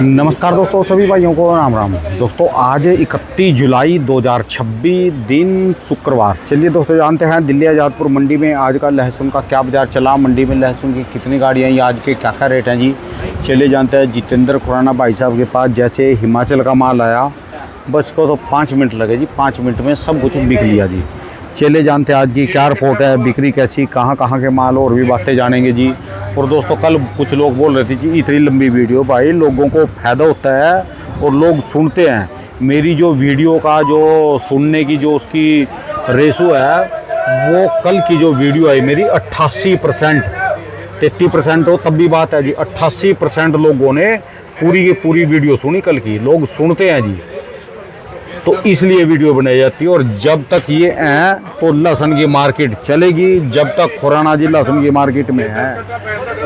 नमस्कार दोस्तों, सभी भाइयों को राम राम। दोस्तों आज 31 जुलाई 2026 दिन शुक्रवार। चलिए दोस्तों, जानते हैं दिल्ली आज़ादपुर मंडी में आज का लहसुन का क्या बाज़ार चला, मंडी में लहसुन की कितनी गाड़ियाँ हैं, आज के क्या क्या रेट हैं जी। चलिए जानते हैं जितेंद्र खुराना भाई साहब के पास। जैसे हिमाचल का माल आया, बस को तो 5 मिनट लगे जी, 5 मिनट में सब कुछ बिक लिया जी। चले जानते हैं आज की क्या रिपोर्ट है, बिक्री कैसी, कहाँ कहाँ के माल, और भी बातें जानेंगे जी। और दोस्तों कल कुछ लोग बोल रहे थे जी इतनी लंबी वीडियो, भाई लोगों को फ़ायदा होता है और लोग सुनते हैं। मेरी जो वीडियो का जो सुनने की जो उसकी रेशो है, वो कल की जो वीडियो है मेरी 88%, 33% हो तब भी बात है जी। 88% लोगों ने पूरी की पूरी वीडियो सुनी कल की। लोग सुनते हैं जी, तो इसलिए वीडियो बनाई जाती है। और जब तक ये है तो लहसुन की मार्केट चलेगी। जब तक खुराना जी लहसुन की मार्केट में है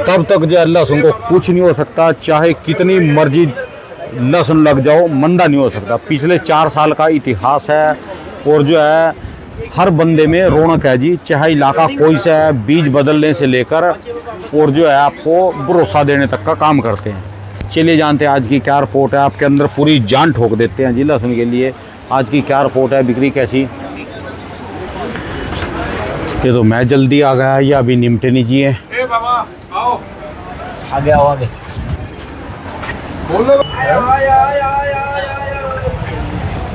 तब तक जो लहसुन को कुछ नहीं हो सकता। चाहे कितनी मर्जी लहसुन लग जाओ, मंदा नहीं हो सकता। पिछले 4 साल का इतिहास है और जो है हर बंदे में रौनक है जी। चाहे इलाका कोई सा है, बीज बदलने से लेकर और जो है आपको भरोसा देने तक का काम करते हैं। चलिए जानते हैं आज की क्या रिपोर्ट है, आपके अंदर पूरी जान ठोक देते हैं जी लहसुन के लिए। आज की क्या रिपोर्ट है, बिक्री कैसी। ये तो मैं जल्दी आ गया या अभी निमटे नहीं जी है। बाबा आओ, आगे आओ, आगे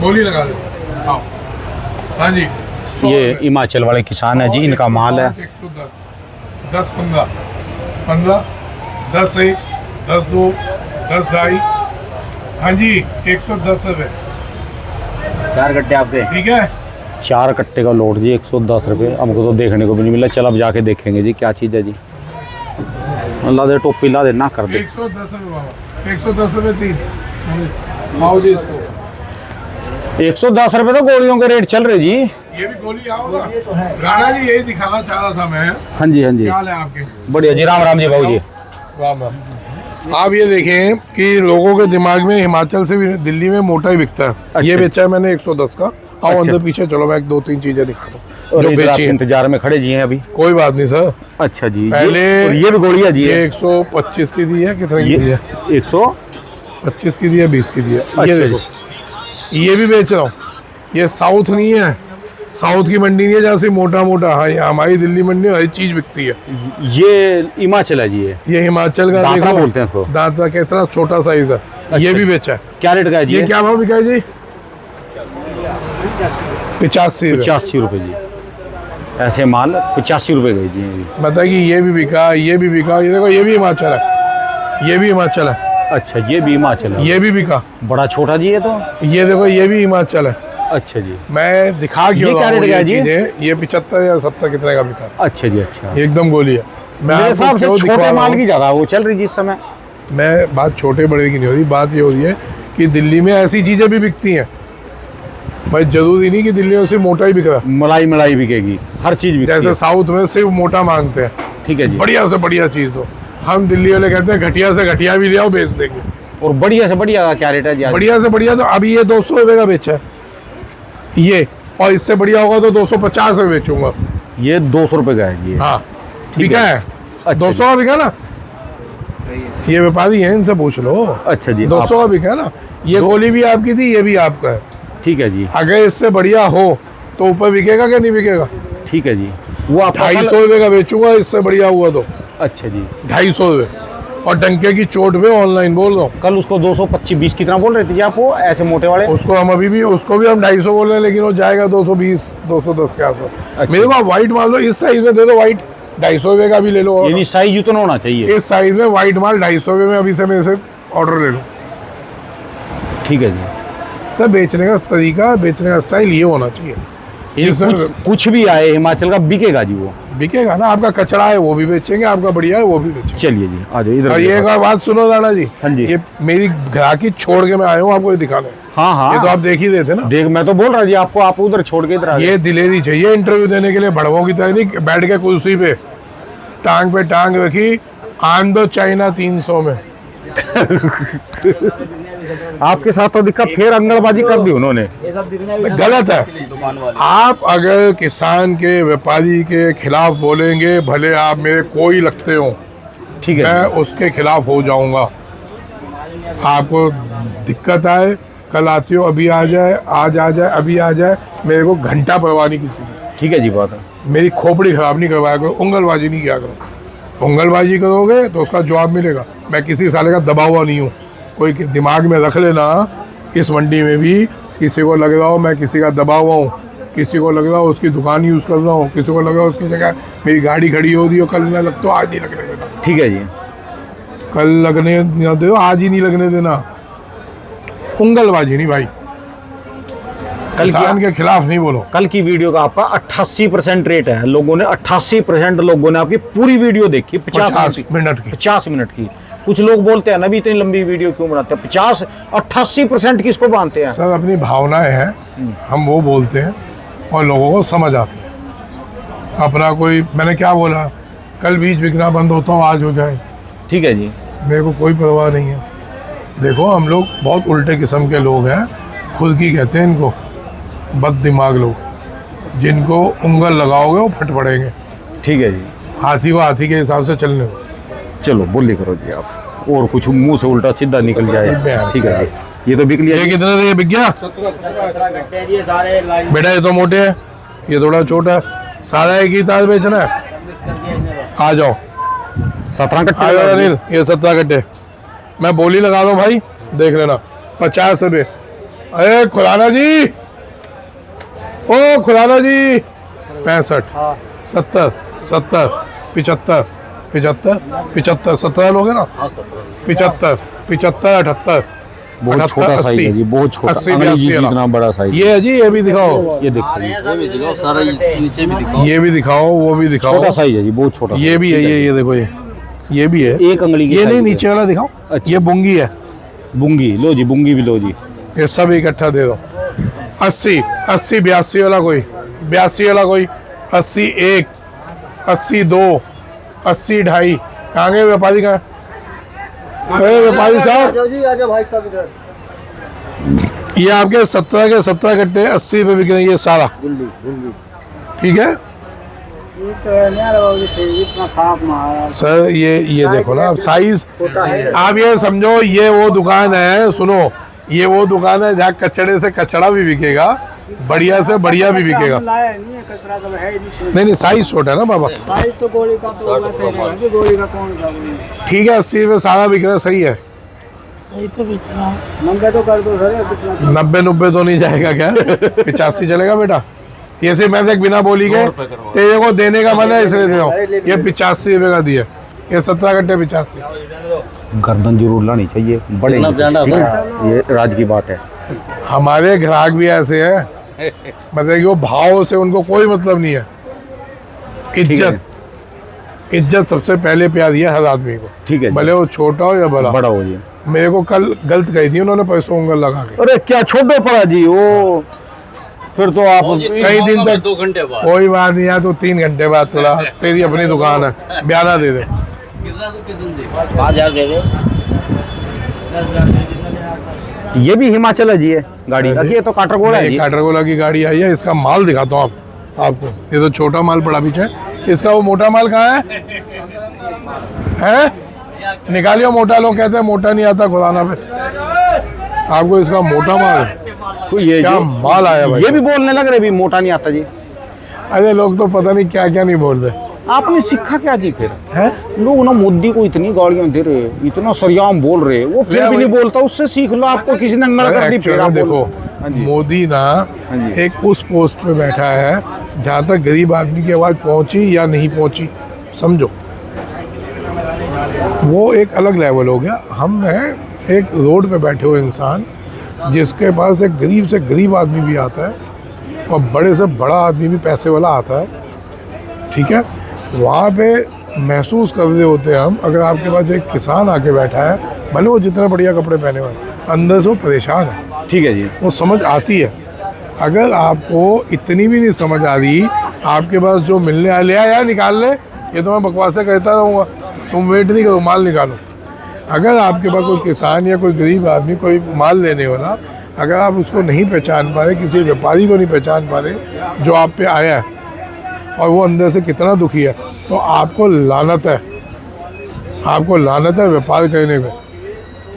बोली लगा दो। आओ, हाँ जी। ये हिमाचल वाले किसान है जी, इनका माल है 110, 10 15 15 10 1 10 2 10 ढाई। हाँ जी 110 रुपये, 4 गड्ढे आपके। ठीक है। 4 कट्टे का लोड जी, 110 रुपये। हमको तो देखने को भी नहीं मिला। चल अब जाके देखेंगे जी क्या चीज़ है जी। ला दे टोपी, ला दे ना कर दे। 110 रुपये बाबा, 110 रुपये 3। आओ जी, इसको 110 रुपये तो गोलियों के रेट चल रहे जी। ये भी गोली आओ ना। राणा जी यही दिखाना चाह रहा था मैं। हाँ जी, हाँ जी, क्या हाल है आपके? बढ़िया जी, राम राम जी भाऊ जी। राम राम। आप ये देखें कि लोगों के दिमाग में हिमाचल से भी दिल्ली में मोटा ही बिकता है। अच्छा। ये बेचा है मैंने 110 का। आओ अच्छा। अंदर पीछे चलो, मैं 2-3 चीजें दिखाता हूँ और जो इधर आप बेची है। इंतजार में खड़े जी हैं अभी। कोई बात नहीं सर। अच्छा जी, पहले और ये भी गोलियां जी है। ये 125 की दी है, कितने की दी ये है? 125 की दी है, 20 की दी है। अच्छा ये जी। देखो, ये भी बेच रहा हूँ। ये साउथ नहीं है, साउथ की मंडी नहीं है जहाँ से मोटा मोटा। हाँ, यहाँ हमारी दिल्ली मंडी में हर चीज बिकती है। ये हिमाचल है जी। ये हिमाचल का दांतरा देखो, बोलते हैं इसको। दांतरा का इतना छोटा साइज है। ये भी बेचा है। क्या रेट का है जी? ये क्या भाव बिका है जी? 85 रुपये। 85 रुपये जी। ऐसे माल 85 रुपये गई जी। मतलब कि ये भी बिका, ये भी बिका। ये देखो, ये भी हिमाचल है, ये भी हिमाचल है। अच्छा, ये भी हिमाचल है। ये भी बिका। बड़ा छोटा जी है तो। ये देखो, ये भी हिमाचल है। अच्छा जी। मैं दिखा ये क्या रेट का है जी? ये 75 या 70 कितने का बिका। अच्छा जी, अच्छा। एकदम गोली है। मैं मेरे हिसाब से आपको क्यों छोटे दिखवा रहा माल हूँ? की ज़्यादा वो चल रही जी इस समय। मैं बात छोटे बड़े की नहीं हो रही, बात ये हो रही है कि दिल्ली में ऐसी चीजें भी बिकती हैं। भाई जरूरी नहीं कि दिल्ली में सिर्फ मोटा ही बिक रहा है। मलाई मलाई बिकेगी, हर चीज़ बिकेगी। जैसे साउथ में सिर्फ मोटा मांगते हैं, ठीक है जी। बढ़िया से बढ़िया चीज दो। हम दिल्ली वाले कहते हैं घटिया से घटिया भी ले आओ, बेच देंगे। और बढ़िया से बढ़िया का क्या रेट है जी आज? बढ़िया से बढ़िया तो अभी ये 200 रुपये का बेचा है ये, और इससे बढ़िया होगा तो 250 में बेचूंगा। ये 200 रुपये का है जी। हाँ, ठीक बिका है। है। अच्छा 200 का बिका ना। ये व्यापारी है, इनसे पूछ लो। अच्छा जी। 200 का बिका है ना। ये गोली भी आपकी थी, ये भी आपका है। ठीक है जी। अगर इससे बढ़िया हो तो ऊपर बिकेगा क्या नहीं बिकेगा? ठीक है जी। वो आप 250 रुपये का बेचूंगा, इससे बढ़िया हुआ तो। अच्छा जी। 250 रुपये और डंके की चोट पे ऑनलाइन बोल रहा हूँ। कल उसको 225 20 कितना बोल रहे थे जी आप, वो ऐसे मोटे वाले? उसको हम अभी भी, उसको भी हम 250 बोल रहे हैं, लेकिन वो जाएगा 220 210 के आसपास। अच्छा। मेरे को व्हाइट माल दो, इस साइज में दे दो व्हाइट, 250 रुपये का भी ले लो। यानी साइज उतना होना चाहिए। इस साइज में व्हाइट माल 250 रुपये में अभी से मेरे से ऑर्डर ले लो। ठीक है जी। सर बेचने का तरीका, बेचने का स्टाइल ये होना चाहिए। ये कुछ भी आए हिमाचल का बिकेगा जी, वो बिकेगा ना। आपका कचरा है वो भी बेचेंगे, आपका बढ़िया है वो भी बेचेंगे। चलिए जी, आ जाओ इधर। और ये एक और बात सुनो राणा जी। हाँ जी। ये मेरी ग्राहकी छोड़ के मैं आया हूँ आपको ये दिखाने। हाँ हाँ, ये तो आप देख ही रहे थे ना। देख, मैं तो बोल रहा जी आपको, आप उधर छोड़ के इधर आ ये दिलेरी चाहिए इंटरव्यू देने के लिए, बड़वों की तरह नहीं बैठ के कुर्सी पे टांग पे टांग रखी, आन दो चाइना 300 में। आपके साथ तो दिक्कत, फिर अंगड़बाजी कर दी उन्होंने। गलत है। आप अगर किसान के व्यापारी के खिलाफ बोलेंगे, भले आप मेरे कोई लगते हो, ठीक है। मैं उसके खिलाफ हो जाऊंगा। आपको दिक्कत आए कल आते हो, अभी आ जाए, आज आ जाए, अभी आ जाए, मेरे को घंटा परवाह नहीं किसी की। ठीक है जी, बात है। मेरी खोपड़ी खराब नहीं करवाया करो, उंगलबाजी नहीं किया करो। उंगलबाजी करोगे तो उसका जवाब मिलेगा। मैं किसी साले का दबा हुआ नहीं हूँ। कोई दिमाग में रख लेना, इस मंडी में भी किसी को लग रहा हो मैं किसी का दबा हुआ हूँ, किसी को लग रहा हो उसकी दुकान यूज़ कर रहा हूँ, किसी को लग रहा हो उसकी जगह मेरी गाड़ी खड़ी हो रही हो, कल ना लग तो आज नहीं लगने देना। ठीक है जी, कल लगने ना दे, आज ही नहीं लगने देना। उंगलबाजी नहीं भाई, कल किसान के खिलाफ नहीं बोलो। कल की वीडियो का आपका 88% रेट है। लोगों ने 88% लोगों ने आपकी पूरी वीडियो देखी, 50 मिनट की। 50 मिनट की। कुछ लोग बोलते हैं ना भी इतनी लंबी वीडियो क्यों बनाते हैं, 88% किसको मानते हैं? सर अपनी भावनाएं हैं, हम वो बोलते हैं और लोगों को समझ आती है। अपना कोई, मैंने क्या बोला, कल बीज बिकना बंद होता हो आज हो जाए, ठीक है जी, मेरे को कोई परवाह नहीं है। देखो हम लोग बहुत उल्टे किस्म के लोग हैं, खुद की कहते हैं इनको, बद दिमाग लोग, जिनको उंगल लगाओगे वो फट पड़ेंगे। ठीक है जी। हाथी को हाथी के हिसाब से चलने दो। चलो बोली करो जी आप, और कुछ मुंह से उल्टा सीधा निकल जाए। ठीक है जी, ये तो बिक लिया। ये कितने ये बिक गया बेटा? ये तो मोटे है, ये थोड़ा छोटा है, सारा एक ही ताज बेचना है। आ जाओ 17 आ कट्टे जाओ अनिल, ये 17 कट्टे। मैं बोली लगा दो भाई, देख लेना 50 रुपये। अरे खुराना जी, ओ खुराना जी, 65 70 70 75 75 75 17 लोग हैं ना, 75 75 78 बहुत छोटा साइज है जी, बहुत छोटा, 80 अंग्रेजी 82 जितना बड़ा साइज। ये है जी, ये भी दिखाओ, ये देखो जी, ये भी दिखाओ, सारा इसके नीचे भी दिखाओ। ये भी दिखाओ, वो भी दिखाओ। छोटा साइज है जी, बहुत छोटा। ये भी है, ये देखो, ये भी है। एक अंगली की ये size नहीं, है। नीचे वाला दिखाओ। अच्छा। ये बुंगी है, बुंगी लो जी, बुंगी भी लो जी। ये सब इकट्ठा दे दो। 80 80 82 वाला कोई, 82 वाला कोई, 80 1 80 2 80 2.5। कहाँ गए व्यापारी? कहाँ? अरे व्यापारी साहब, जी आजा भाई साहब इधर। ये आपके 17 के 17 कट्टे 80 रुपये बिक रहे हैं, ये सारा। ठीक है इतना साफ मारा सर, ये देखो ना आप साइज, आप ये समझो ये वो दुकान है, सुनो, ये वो दुकान है जहाँ कचड़े से कचड़ा भी बिकेगा, बढ़िया से बढ़िया भी बिकेगा। लाया नहीं है, कचरा तो है नहीं। नहीं साइज छोटा है ना बाबा। साइज तो गोली का तो वैसे रहेगा कि गोली का कौन सा ठीक है, 80 रुपये सारा बिक रहा है, सही है। सही तो बिक रहा है। 90 तो कर दो सर, कितना 90 तो नहीं जाएगा क्या? 85 चलेगा बेटा? ये से मैं देख बिना बोली के तेरे को देने का मन है इसलिए दे रहा हूँ। ये 85 रुपये का दिया, ये 17 कट्टे 85। गर्दन जरूर लानी चाहिए, बड़े ठीक है, ये राज की बात है। हमारे ग्राहक भी ऐसे हैं, मतलब कि वो भाव से उनको कोई मतलब नहीं है। इज्जत सबसे पहले प्यारी है हर आदमी को। ठीक है जी। भले वो छोटा हो या बड़ा बड़ा हो जी। मेरे को कल गलत कही थी उन्होंने, पैसों उंगल लगा के। अरे क्या छोड़ो पड़ा जी, वो फिर तो आप कई दिन तक 2 घंटे बाद कोई बात नहीं है, तो 3 घंटे बाद थोड़ा, तेरी अपनी दुकान है, बयाना दे दे। कितना तो किस्म दे 5000 दे दे। ये भी हिमाचल है जी, ये गाड़ी ये तो काटरगोला है जी। काटरगोला की गाड़ी आई है, इसका माल दिखाता हूँ आपको। ये तो छोटा माल पड़ा पीछे, इसका वो मोटा माल कहाँ है? निकालियो मोटा, लोग कहते हैं मोटा नहीं आता खुदाना पे। आपको इसका मोटा माल, तो ये क्या माल आया भाई। ये भी बोलने लग रहे भी मोटा नहीं आता जी। अरे लोग तो पता नहीं क्या क्या नहीं बोल रहे आपने सीखा क्या जी फिर? हैं। लोग ना मोदी को इतनी गालियां दे रहे, इतना सरियाम बोल रहे, वो फिर भी नहीं बोलता। उससे सीख लो, आपको किसी ने नर कर दी फिर आप देखो, हाँ जी। मोदी ना हाँ जी। एक उस पोस्ट पे बैठा है जहाँ तक गरीब आदमी की आवाज़ पहुँची या नहीं पहुँची, समझो, वो एक अलग लेवल हो गया। हम हैं एक रोड पे बैठे हुए इंसान, जिसके पास एक गरीब से गरीब आदमी भी आता है और बड़े से बड़ा आदमी भी पैसे वाला आता है। ठीक है, वहाँ पे महसूस कर रहे होते हैं हम, अगर आपके पास एक किसान आके बैठा है, भले वो जितने बढ़िया कपड़े पहने हुए, अंदर से वो परेशान है। ठीक है जी, वो समझ आती है। अगर आपको इतनी भी नहीं समझ आ रही, आपके पास जो मिलने आ लिया यार निकाल ले, ये तो मैं बकवास कहता रहूँगा, तुम वेट नहीं करो, माल निकालो। अगर आपके पास कोई किसान या कोई गरीब आदमी कोई माल लेने वाला, अगर आप उसको नहीं पहचान पा रहे, किसी व्यापारी को नहीं पहचान पा रहे जो आप पे आया है और वो अंदर से कितना दुखी है, तो आपको लानत है, आपको लानत है व्यापार करने में।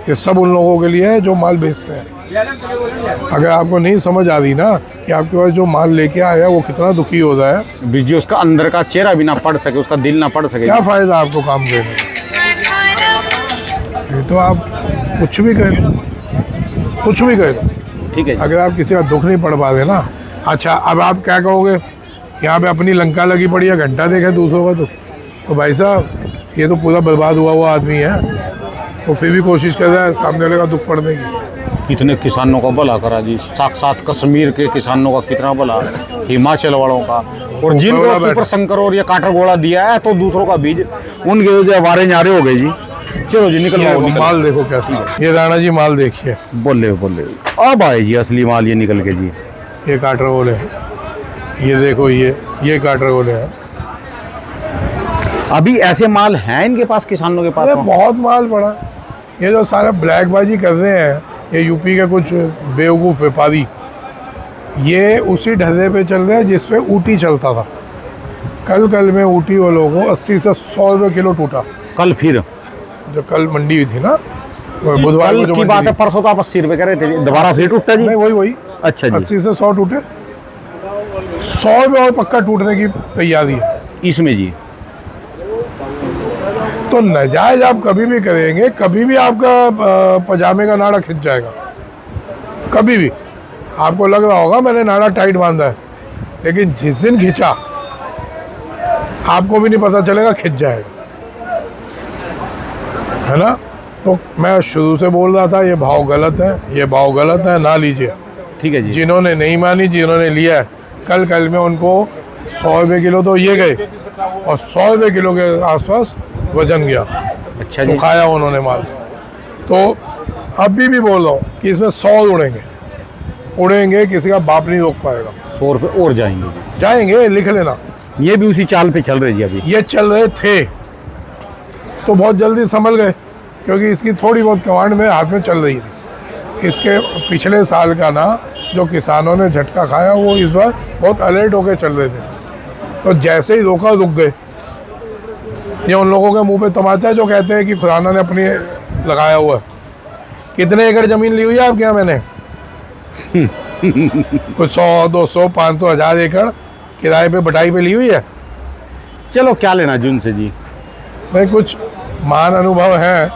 ये सब उन लोगों के लिए है जो माल बेचते हैं। अगर आपको नहीं समझ आ रही ना कि आपके पास जो माल लेके आया वो कितना दुखी हो रहा है, बीजी उसका अंदर का चेहरा भी ना पढ़ सके, उसका दिल ना पढ़ सके, क्या फ़ायदा आपको काम देने का? ये तो आप कुछ भी कह लो, कुछ भी कह लो, ठीक है जी। अगर आप किसी का दुख नहीं पढ़ पा रहे ना। अच्छा, अब आप क्या कहोगे, यहाँ पे अपनी लंका लगी पड़ी है, घंटा देखे दूसरों का तो भाई साहब ये तो पूरा बर्बाद हुआ आदमी है, वो फिर भी कोशिश कर रहा है सामने वाले का दुख पढ़ने की। कितने किसानों का भला करा जी, साक्षात कश्मीर के किसानों का कितना भला, हिमाचल वालों का, और जिनको सुपर शंकर और ये काटर घोड़ा दिया है तो दूसरों का बीज उनके जो वारे न्यारे हो गए जी। चलो जी निकल माल देखो कैसा है। ये राणा जी माल देखिए, बोले अब आए जी असली माल ये निकल के जी। ये काटर गोले है, ये देखो ये काटर गोले है। अभी ऐसे माल हैं इनके पास, किसानों के पास? बहुत माल पड़ा। ये जो सारा ब्लैकबाजी कर रहे हैं ये यूपी के कुछ बेवकूफ़ व्यापारी, ये उसी ढर्रे पे चल रहे हैं जिस पे ऊटी चलता था। कल में ऊटी वालों को 80 से 100 रुपये किलो टूटा। कल फिर जो कल मंडी हुई थी ना, बुधवार कल की बात है, परसों तो आप 80 रुपये कह रहे थे, दोबारा फिर टूटा जी? नहीं, वही अच्छा जी। 80 से 100 टूटे, 100 रुपये और पक्का टूटने की तैयारी है इसमें जी। तो नाजायज आप कभी भी करेंगे, कभी भी आपका पजामे का नाड़ा खिंच जाएगा। कभी भी आपको लग रहा होगा मैंने नाड़ा टाइट बांधा है, लेकिन जिस दिन खिंचा आपको भी नहीं पता चलेगा, खिंच जाएगा, है ना। तो मैं शुरू से बोल रहा था ये भाव गलत है, ये भाव गलत है, ना लीजिए। ठीक है जी। जिन्होंने नहीं मानी, जिन्होंने लिया है, कल में उनको 100 रुपये किलो तो ये गए, और 100 रुपये किलो के आसपास वजन गया। अच्छा जी। सुखाया उन्होंने माल। तो अभी भी बोल रहा हूँ कि इसमें 100 उड़ेंगे, किसी का बाप नहीं रोक पाएगा। 100 रुपये और जाएंगे, लिख लेना। ये भी उसी चाल पे चल रहे जी अभी? ये चल रहे थे तो बहुत जल्दी संभल गए, क्योंकि इसकी थोड़ी बहुत कमांड में हाथ में चल रही थी। इसके पिछले साल का ना जो किसानों ने झटका खाया, वो इस बार बहुत अलर्ट होकर चल रहे थे। तो जैसे ही रोका, रुक गए। ये उन लोगों के मुंह पे तमाचा जो कहते हैं कि खुदाना ने अपनी लगाया हुआ है। कितने एकड़ ज़मीन ली हुई है आपके यहाँ? मैंने कुछ 100, 200, 500, 1000 एकड़ किराए पे बटाई पे ली हुई है। चलो क्या लेना जून से जी। नहीं, कुछ मान अनुभव है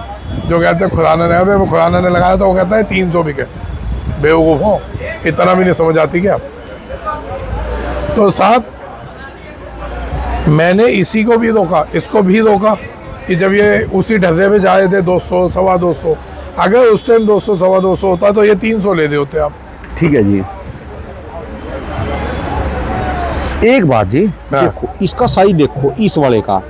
जो कहते हैं खुदाना ने, अबे वो खुदाना ने लगाया था, वो कहता है 300 बिके। बेवकूफ़ हो, इतना भी नहीं समझ आती क्या? तो साहब मैंने इसी को भी रोका, इसको भी रोका कि जब ये उसी ढर्रे पे जाए थे 200, 225, अगर उस टाइम 200, 225 होता तो ये 300 ले दे होते आप। ठीक है जी। एक बात जी, देखो इसका साइज देखो, इस वाले का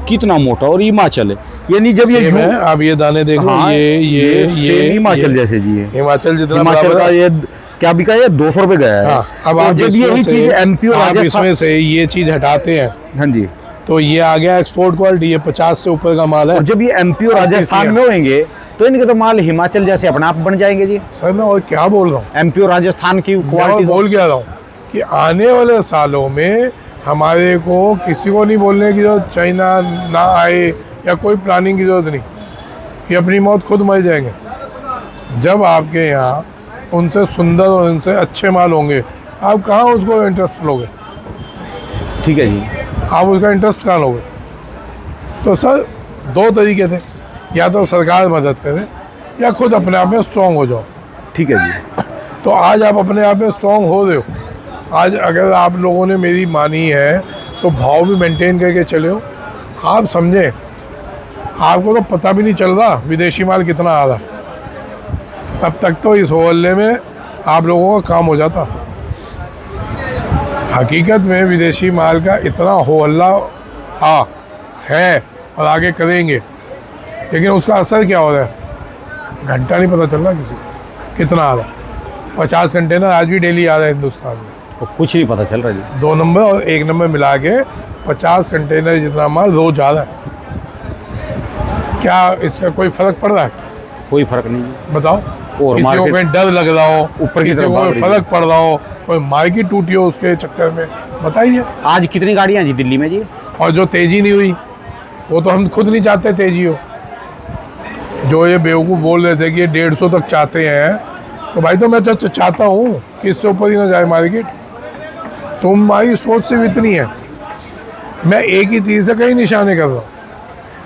कितना मोटा, और हिमाचल है, यानी जब ये है, आप ये दाने देखो। हाँ, ये हिमाचल जैसे जी है। हिमाचल जितना हिमाचल का ये क्या बिका है? 200 रुपये गया है। हाँ, अब आप जब यही चीज एमपी और राजस्थान, इसमें से ये चीज हटाते हैं, हाँ जी, तो ये आ गया एक्सपोर्ट क्वालिटी। ये 50 से ऊपर का माल है। और जब ये एमपी और राजस्थान में होंगे तो इनके तो माल हिमाचल जैसे अपने आप बन जाएंगे जी। सर मैं और क्या बोल रहा हूँ, एमपी और राजस्थान की क्वालिटी बोल क्या रहा हूँ कि आने वाले सालों में हमारे को किसी को नहीं बोलने की जरूरत, चाइना ना आए या कोई प्लानिंग की जरूरत नहीं। ये अपनी मौत खुद मर जाएंगे। जब आपके यहाँ उनसे सुंदर और उनसे अच्छे माल होंगे, आप कहाँ उसको इंटरेस्ट लोगे? ठीक है जी। आप उसका इंटरेस्ट कहाँ लोगे? तो सर 2 तरीके थे, या तो सरकार मदद करे या खुद अपने आप में स्ट्रॉन्ग हो जाओ। ठीक है जी। तो आज आप अपने आप में स्ट्रॉन्ग हो रहे हो। आज अगर आप लोगों ने मेरी मानी है तो भाव भी मेंटेन करके चले हो। आप समझें, आपको तो पता भी नहीं चल रहा विदेशी माल कितना आ रहा। तब तक तो इस होल्ले में आप लोगों का काम हो जाता। हकीकत में विदेशी माल का इतना हो हल्ला था, है और आगे करेंगे, लेकिन उसका असर क्या हो रहा है? घंटा नहीं पता चल रहा किसी को कितना आ रहा है। 50 कंटेनर आज भी डेली आ रहा है हिंदुस्तान में, तो कुछ नहीं पता चल रहा जी। 2 नंबर और 1 नंबर मिला के 50 कंटेनर जितना माल रोज आ रहा है। क्या इसका कोई फर्क पड़ रहा है? कोई फर्क नहीं बताओ। और किसी को कहीं डर लग रहा हो, ऊपर की किसी तरफ को भाग कोई रही फर्क पड़ रहा हो, कोई मार्केट टूटी हो उसके चक्कर में, बताइए। आज कितनी गाड़ियाँ जी दिल्ली में जी? और जो तेजी नहीं हुई वो तो हम खुद नहीं चाहते तेजी हो। जो ये बेवकूफ़ बोल रहे थे कि ये 150 तक चाहते हैं, तो भाई तो मैं तो चाहता हूँ कि इससे ऊपर ही ना जाए मार्केट। तुम्हारी सोच सिर्फ इतनी है। मैं एक ही चीज़ से कहीं निशाने कर रहा हूँ,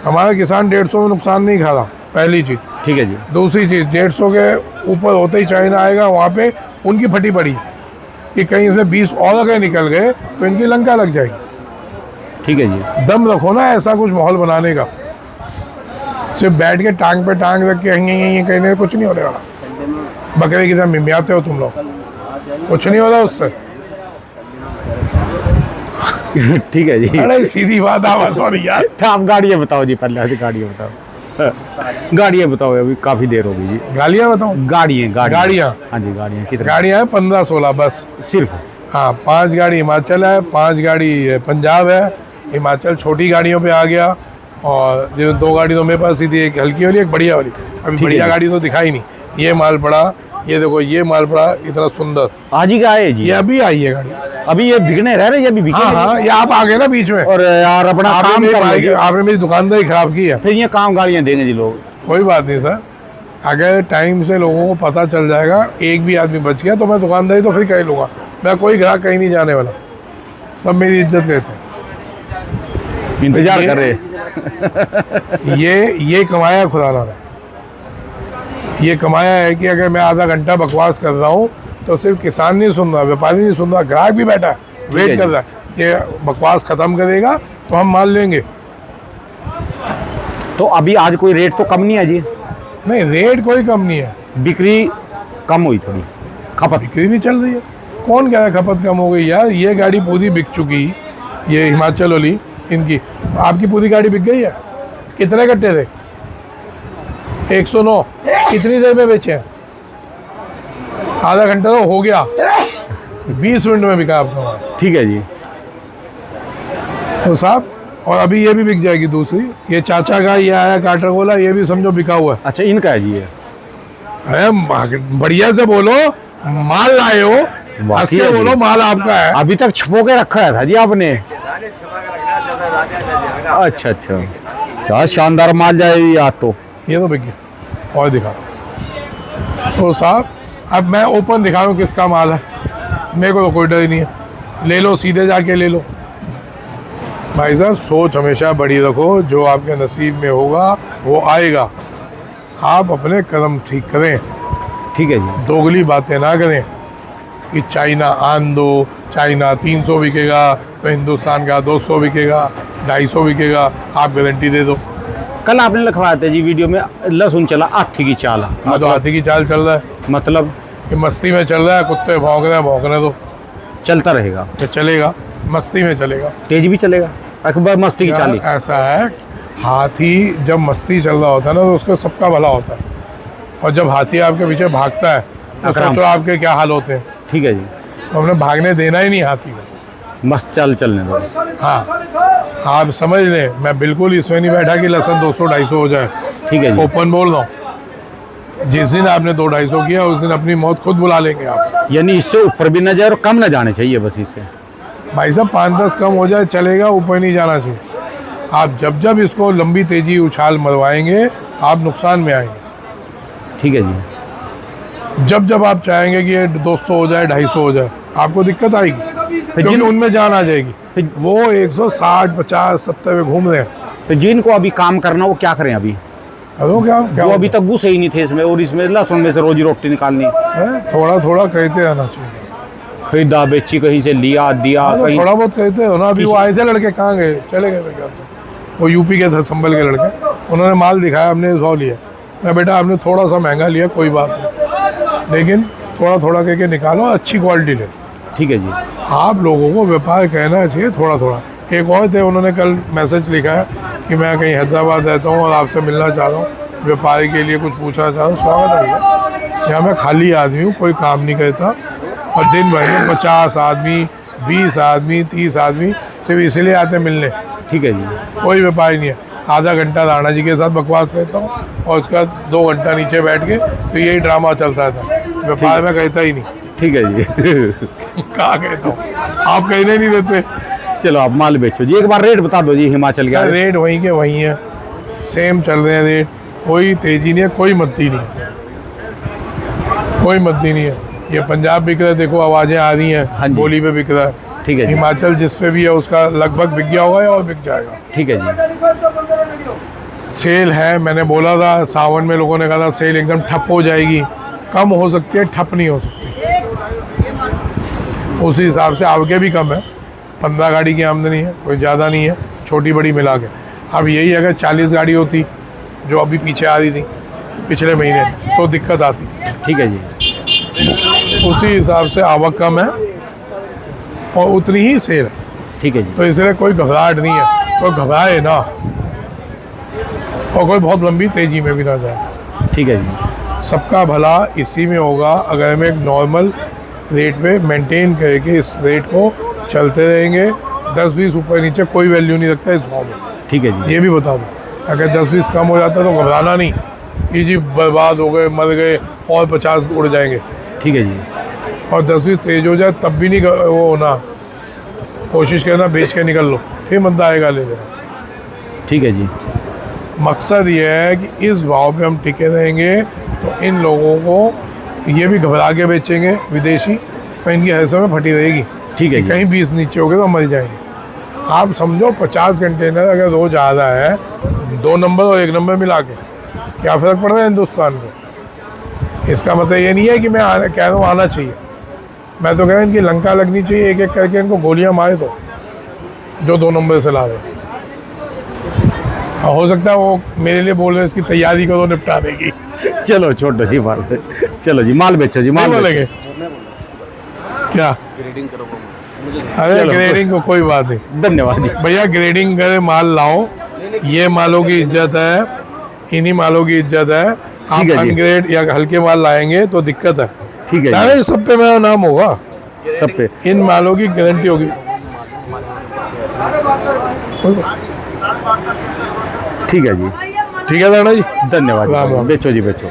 हमारा किसान 150 में नुकसान नहीं खा रहा, पहली चीज़। ठीक है जी। दूसरी चीज़, 150 के ऊपर होते ही चाइना आएगा, वहाँ पे उनकी फटी पड़ी कि कहीं इसमें 20 और अगर निकल गए तो इनकी लंका लग जाएगी। ठीक है जी। दम रखो ना ऐसा कुछ माहौल बनाने का, सिर्फ बैठ के टांग पे टांग रख के कहने कुछ नहीं होने वाला। बकरे की तरह मिमियाते हो तुम लोग, कुछ नहीं होता उससे। ठीक है जी। अरे सीधी बात है, सॉरी यार। तो आप गाड़ियाँ बताओ जी, पहले से गाड़ियाँ बताओ। गाड़ियाँ बताओ, अभी काफ़ी देर हो गई जी। गालियाँ बताऊँ? गाड़ियाँ हाँ जी, गाड़ियाँ कितनी? गाड़ियाँ हैं 15-16 बस सिर्फ। हाँ, 5 गाड़ी हिमाचल है, 5 गाड़ी पंजाब है। हिमाचल छोटी गाड़ियों पे आ गया, और जो 2 गाड़ी तो मेरे पास ही थी, एक हल्की वाली एक बढ़िया वाली। अभी बढ़िया गाड़ी तो दिखाई नहीं। ये माल पड़ा, ये देखो ये माल पड़ा इतना सुंदर, आज ही का है जी? ये अभी आई है गाड़ी। अभी ये बिकने रह रहे, ये अभी बिके? हाँ, ये आप आ गए ना बीच में, और यार अपना काम कर लीजिए। आपने मेरी दुकानदारी खराब की है। फिर ये काम गाड़ियाँ देंगे जी लोग? कोई बात नहीं सर, अगर टाइम से लोगों को पता चल जाएगा, एक भी आदमी बच गया तो मैं दुकानदारी तो फिर कर लूँगा। मैं कोई ग्राहक कहीं नहीं जाने वाला, सब मेरी इज्जत करते हैं। इंतजार कर रहे। ये कमाया खुदा ने, ये कमाया है कि अगर मैं आधा घंटा बकवास कर रहा हूँ तो सिर्फ किसान नहीं सुन रहा, व्यापारी नहीं सुन रहा, ग्राहक भी बैठा है, वेट कर रहा है। ये बकवास खत्म करेगा तो हम माल लेंगे। तो अभी आज कोई रेट तो कम नहीं है जी? नहीं, रेट कोई कम नहीं है, बिक्री कम हुई थोड़ी, खपत? बिक्री भी चल रही है। कौन कह रहा है खपत कम हो गई यार? ये गाड़ी पूरी बिक चुकी, ये हिमाचल वाली इनकी। आपकी पूरी गाड़ी बिक गई है। कितने कट्टे थे? 109। कितनी देर में बेचे हैं? आधा घंटा तो हो गया, 20 मिनट में बिका आपका माल। ठीक है जी। तो साहब, और अभी ये भी बिक जाएगी दूसरी। ये चाचा का ये आया काटरगोला, ये भी समझो बिका हुआ है। अच्छा, इनका है जी ये? अरे बढ़िया से बोलो, माल लाए हो, हंस के बोलो माल आपका है। अभी तक छुपो के रखा है था जी आपने? अच्छा अच्छा, क्या शानदार माल जाएगी आज तो। ये तो बिक गया, और दिखा। तो साहब अब मैं ओपन दिखा रहा हूँ किसका माल है, मेरे को तो कोई डर ही नहीं है। ले लो, सीधे जाके ले लो। भाई साहब, सोच हमेशा बड़ी रखो, जो आपके नसीब में होगा वो आएगा। आप अपने कदम ठीक करें, ठीक है जी। दोगली बातें ना करें कि चाइना आन दो, चाइना 300 बिकेगा तो हिंदुस्तान का 200 बिकेगा, 250 बिकेगा, आप गारंटी दे दो। कल आपने लिखवाया था जी वीडियो में, लहसुन चला हाथी की चाल। हाँ, तो हाथी की चाल चल रहा है, मतलब कि मस्ती में चल रहा है, कुत्ते भौंक रहे हैं, भौंकने दो, चलता रहेगा, तो चलेगा, मस्ती में चलेगा। तेज भी चलेगा, अकबर मस्ती की चाल ही। ऐसा है, हाथी जब मस्ती चल रहा होता है ना तो उसका सबका भला होता है, और जब हाथी आपके पीछे भागता है तो सोचो आपके क्या हाल होते हैं। ठीक है जी। तो हमने भागने देना ही नहीं हाथी को, मस्त चाल चलने दो। हाँ, आप समझ लें, मैं बिल्कुल इसमें नहीं बैठा कि लहसुन 200-250 हो जाए। ठीक है जी। ओपन बोल रहा हूँ, जिस दिन आपने 200-250 किया उस दिन अपनी मौत खुद बुला लेंगे आप। यानी इससे ऊपर भी न जाए और कम न जाने चाहिए बस इससे? भाई साहब 5-10 कम हो जाए चलेगा, ऊपर नहीं जाना चाहिए। आप जब जब इसको लंबी तेजी उछाल मरवाएंगे आप नुकसान में आएंगे। ठीक है जी। जब जब आप चाहेंगे कि ये 200 हो जाए, 250 हो जाए, आपको दिक्कत आएगी, क्योंकि उनमें जान आ जाएगी। वो 160, 50, 70 में घूम रहे हैं। तो जिनको अभी काम करना वो क्या करें अभी? क्या जो अभी तक घुसे ही नहीं थे इसमें, और इसमें लहसुन में से रोजी रोटी निकालनी। थोड़ा थोड़ा कहते रहना चाहिए, खरीदा बेची, कहीं से लिया दिया, कहीं थोड़ा बहुत कहते हो ना। अभी वो आए थे लड़के, कहाँ गए? चले गए मेरे ख्याल से, वो यूपी के थे, संभल के लड़के। उन्होंने माल दिखाया, हमने 100 लिया। मैं बेटा आपने थोड़ा सा महंगा लिया, कोई बात नहीं, लेकिन थोड़ा थोड़ा करके निकालो, अच्छी क्वालिटी ले। ठीक है जी। आप लोगों को व्यापार कहना चाहिए थोड़ा थोड़ा। एक और थे, उन्होंने कल मैसेज लिखा है कि मैं कहीं हैदराबाद रहता हूँ और आपसे मिलना चाह रहा हूँ, व्यापारी के लिए कुछ पूछना चाह रहा हूँ। स्वागत है भैया, यहाँ मैं खाली आदमी हूँ, कोई काम नहीं करता, और दिन भर में 50 आदमी, 20 आदमी, 30 आदमी सिर्फ इसीलिए आते मिलने। ठीक है जी। कोई व्यापारी नहीं है। आधा घंटा राणा जी के साथ बकवास करता हूँ और उसका 2 घंटा नीचे बैठ के तो यही ड्रामा चलता था। व्यापार में कहता ही नहीं। ठीक है जी। कहाँ कहता हूँ, आप कहने नहीं देते। चलो आप माल बेचो जी, एक बार रेट बता दो जी हिमाचल का। रेट वहीं के वहीं है, सेम चल रहे हैं रेट। कोई तेजी नहीं है, कोई मद्दी नहीं है, कोई मद्दी नहीं है। ये पंजाब बिक रहा है, देखो आवाज़ें आ रही हाँ हैं, जी। बोली पे बिक रहा है। ठीक है जी। हिमाचल जिस पे भी है उसका लगभग बिक गया होगा या और बिक जाएगा। ठीक है जी। सेल है, मैंने बोला था सावन में, लोगों ने कहा था सेल एकदम ठप हो जाएगी। कम हो सकती है, ठप नहीं हो सकती। उसी हिसाब से आगे भी कम है, 15 गाड़ी की आमदनी है, कोई ज़्यादा नहीं है, छोटी बड़ी मिला के। अब यही अगर 40 गाड़ी होती जो अभी पीछे आ रही थी पिछले महीने, तो दिक्कत आती। ठीक है जी। उसी हिसाब से आवक कम है और उतनी ही सेल है, ठीक है जी। तो इसलिए कोई घबराहट नहीं है, कोई घबराए ना और कोई बहुत लंबी तेज़ी में भी ना जाए। ठीक है जी। सबका भला इसी में होगा अगर हम एक नॉर्मल रेट पे मेंटेन करके इस रेट को चलते रहेंगे। 10-20 ऊपर नीचे कोई वैल्यू नहीं रखता इस भाव में, ठीक है जी। ये भी बता दूँ। अगर 10-20 कम हो जाता तो घबराना नहीं कि जी बर्बाद हो गए, मर गए और 50 उड़ जाएंगे। ठीक है जी। और 10-20 तेज हो जाए तब भी नहीं वो होना, कोशिश करना बेच के निकल लो, फिर मंदा आएगा ले लेना। ठीक है जी। मकसद ये है कि इस भाव पे हम टिके रहेंगे तो इन लोगों को ये भी घबरा के बेचेंगे विदेशी, तो इनकी हैसियत में फटी रहेगी। ठीक है कि जी। कहीं 20 नीचे हो गए तो मर जाएंगे। आप समझो 50 कंटेनर अगर रोज आ रहा है 2 नंबर और 1 नंबर मिला के, क्या फ़र्क पड़ रहा है हिंदुस्तान को। इसका मतलब ये नहीं है कि मैं कह रहा हूँ आना चाहिए, मैं तो कह रहा हूँ इनकी लंका लगनी चाहिए, एक एक करके इनको गोलियां मारे तो जो 2 नंबर से ला रहे। हो सकता है वो मेरे लिए बोल रहे हैं इसकी तैयारी करो निपटा देगी, चलो छोटो सी बात है। चलो जी, माल बेचो जी, माल नहीं बेचो। बोलेंगे क्या? अरे चलो। ग्रेडिंग को कोई बात नहीं धन्यवाद जी। भैया, ग्रेडिंग करे माल लाओ, ये मालों की इज्जत है, इन्हीं मालों की इज्जत है। आप ठीक है जी। अनग्रेड या हल्के माल लाएंगे तो दिक्कत है। ठीक है अरे सब पे मेरा नाम होगा, जी। सब पे। इन मालों की गारंटी होगी। ठीक है जी। ठीक है दादा जी, धन्यवाद राम जी। राम। बेचो जी, बेचो।